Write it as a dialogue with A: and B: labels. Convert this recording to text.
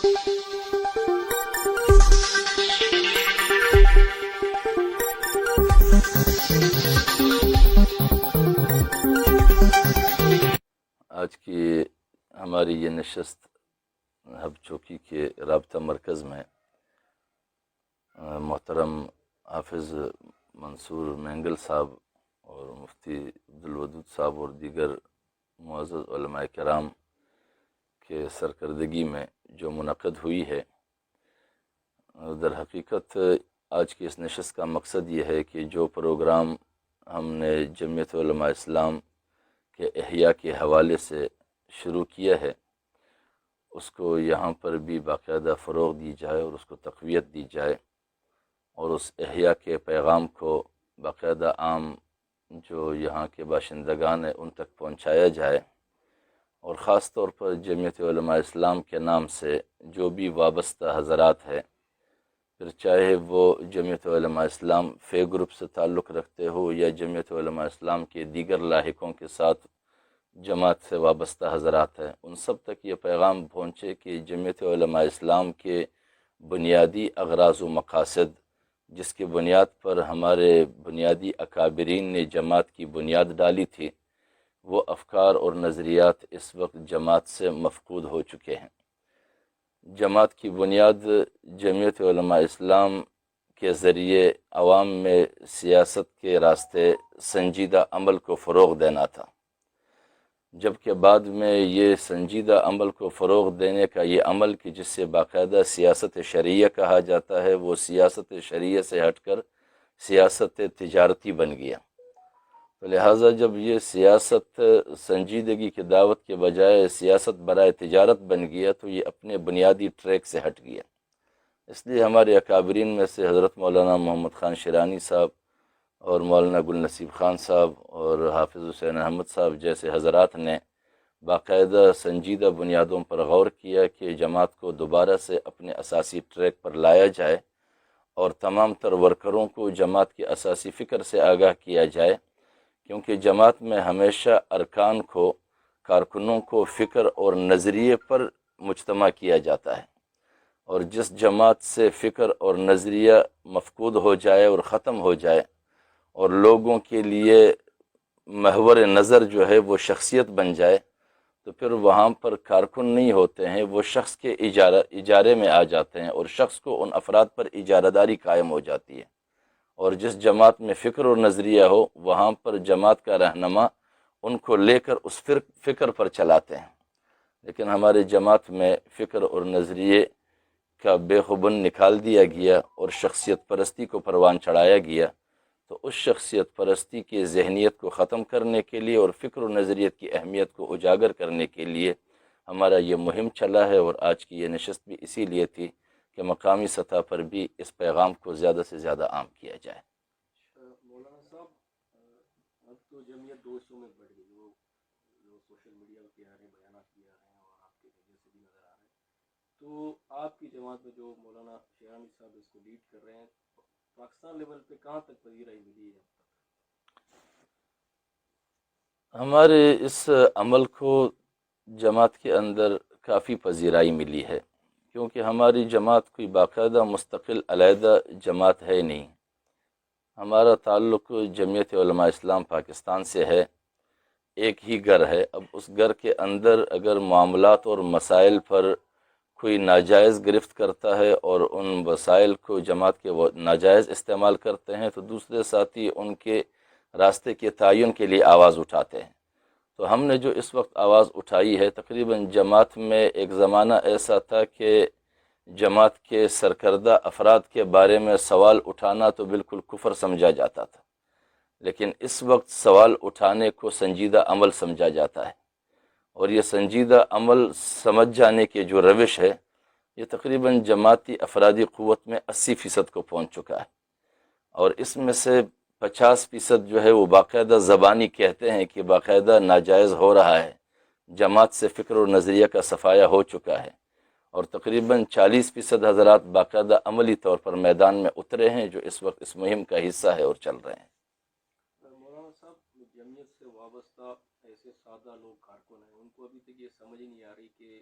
A: آج کی ہماری یہ نشست ہب چوکی کے رابطہ مرکز میں محترم حافظ منصور مینگل صاحب اور مفتی عبدالودود صاحب اور دیگر معزز علماء کرام کے سرکردگی میں جو منعقد ہوئی ہے، در حقیقت آج کی اس نشست کا مقصد یہ ہے کہ جو پروگرام ہم نے جمعیت علماء اسلام کے احیاء کے حوالے سے شروع کیا ہے، اس کو یہاں پر بھی باقاعدہ فروغ دی جائے اور اس کو تقویت دی جائے، اور اس احیاء کے پیغام کو باقاعدہ عام جو یہاں کے باشندگان ہیں ان تک پہنچایا جائے، اور خاص طور پر جمعیت علماء اسلام کے نام سے جو بھی وابستہ حضرات ہیں، پھر چاہے وہ جمعیت علماء اسلام فے گروپ سے تعلق رکھتے ہو یا جمعیت علماء اسلام کے دیگر لاحقوں کے ساتھ جماعت سے وابستہ حضرات ہیں، ان سب تک یہ پیغام پہنچے کہ جمعیت علماء اسلام کے بنیادی اغراض و مقاصد، جس کی بنیاد پر ہمارے بنیادی اکابرین نے جماعت کی بنیاد ڈالی تھی، وہ افکار اور نظریات اس وقت جماعت سے مفقود ہو چکے ہیں۔ جماعت کی بنیاد جمعیت علماء اسلام کے ذریعے عوام میں سیاست کے راستے سنجیدہ عمل کو فروغ دینا تھا، جبکہ بعد میں یہ سنجیدہ عمل کو فروغ دینے کا یہ عمل کہ جس سے باقاعدہ سیاست شرعیہ کہا جاتا ہے، وہ سیاست شرعیہ سے ہٹ کر سیاست تجارتی بن گیا۔ تو لہٰذا جب یہ سیاست سنجیدگی کی دعوت کے بجائے سیاست برائے تجارت بن گیا تو یہ اپنے بنیادی ٹریک سے ہٹ گیا۔ اس لیے ہمارے اکابرین میں سے حضرت مولانا محمد خان شیرانی صاحب اور مولانا گل نصیب خان صاحب اور حافظ حسین احمد صاحب جیسے حضرات نے باقاعدہ سنجیدہ بنیادوں پر غور کیا کہ جماعت کو دوبارہ سے اپنے اساسی ٹریک پر لایا جائے اور تمام تر ورکروں کو جماعت کی اساسی فکر سے آگاہ کیا جائے، کیونکہ جماعت میں ہمیشہ ارکان کو، کارکنوں کو فکر اور نظریے پر مجتمع کیا جاتا ہے، اور جس جماعت سے فکر اور نظریہ مفقود ہو جائے اور ختم ہو جائے اور لوگوں کے لیے محور نظر جو ہے وہ شخصیت بن جائے، تو پھر وہاں پر کارکن نہیں ہوتے ہیں، وہ شخص کے اجارے میں آ جاتے ہیں اور شخص کو ان افراد پر اجارہ داری قائم ہو جاتی ہے، اور جس جماعت میں فکر اور نظریہ ہو وہاں پر جماعت کا رہنما ان کو لے کر اس فکر پر چلاتے ہیں۔ لیکن ہمارے جماعت میں فکر اور نظریے کا بے خبن نکال دیا گیا اور شخصیت پرستی کو پروان چڑھایا گیا، تو اس شخصیت پرستی کی ذہنیت کو ختم کرنے کے لیے اور فکر و نظریت کی اہمیت کو اجاگر کرنے کے لیے ہمارا یہ مہم چلا ہے، اور آج کی یہ نشست بھی اسی لیے تھی کہ مقامی سطح پر بھی اس پیغام کو زیادہ سے زیادہ عام کیا جائے۔
B: مولانا صاحب، اب تو جمعیت دو حصوں میں بڑھ گئی، وہ جو سوشل میڈیا پہ آ رہے ہیں، بیانات بھی آ رہے ہیں اور آپ کے ذریعے سے بھی نظر آ رہے ہیں، تو آپ کی جماعت میں جو مولانا شیرانی صاحب اس کو لیڈ کر رہے ہیں، پاکستان لیول پہ کہاں تک پذیرائی ملی ہے اب تک؟
A: ہمارے اس عمل کو جماعت کے اندر کافی پذیرائی ملی ہے، کیونکہ ہماری جماعت کوئی باقاعدہ مستقل علیحدہ جماعت ہے نہیں۔ ہمارا تعلق جمعیت علماء اسلام پاکستان سے ہے، ایک ہی گھر ہے۔ اب اس گھر کے اندر اگر معاملات اور مسائل پر کوئی ناجائز گرفت کرتا ہے اور ان وسائل کو جماعت کے ناجائز استعمال کرتے ہیں، تو دوسرے ساتھی ان کے راستے کے تعین کے لیے آواز اٹھاتے ہیں۔ تو ہم نے جو اس وقت آواز اٹھائی ہے، تقریباً جماعت میں ایک زمانہ ایسا تھا کہ جماعت کے سرکردہ افراد کے بارے میں سوال اٹھانا تو بالکل کفر سمجھا جاتا تھا، لیکن اس وقت سوال اٹھانے کو سنجیدہ عمل سمجھا جاتا ہے، اور یہ سنجیدہ عمل سمجھ جانے کی جو روش ہے، یہ تقریباً جماعتی افرادی قوت میں 80% کو پہنچ چکا ہے، اور اس میں سے 50% جو ہے وہ باقاعدہ زبانی کہتے ہیں کہ باقاعدہ ناجائز ہو رہا ہے، جماعت سے فکر و نظریہ کا صفایا ہو چکا ہے، اور تقریباً 40% حضرات باقاعدہ عملی طور پر میدان میں اترے ہیں، جو اس وقت اس مہم کا حصہ ہے اور چل رہے ہیں۔
B: مولانا صاحب، جمعیت سے وابستہ ایسے سادہ لوگ کارکن ہیں، ان کو ابھی تک یہ سمجھ نہیں آ رہی کہ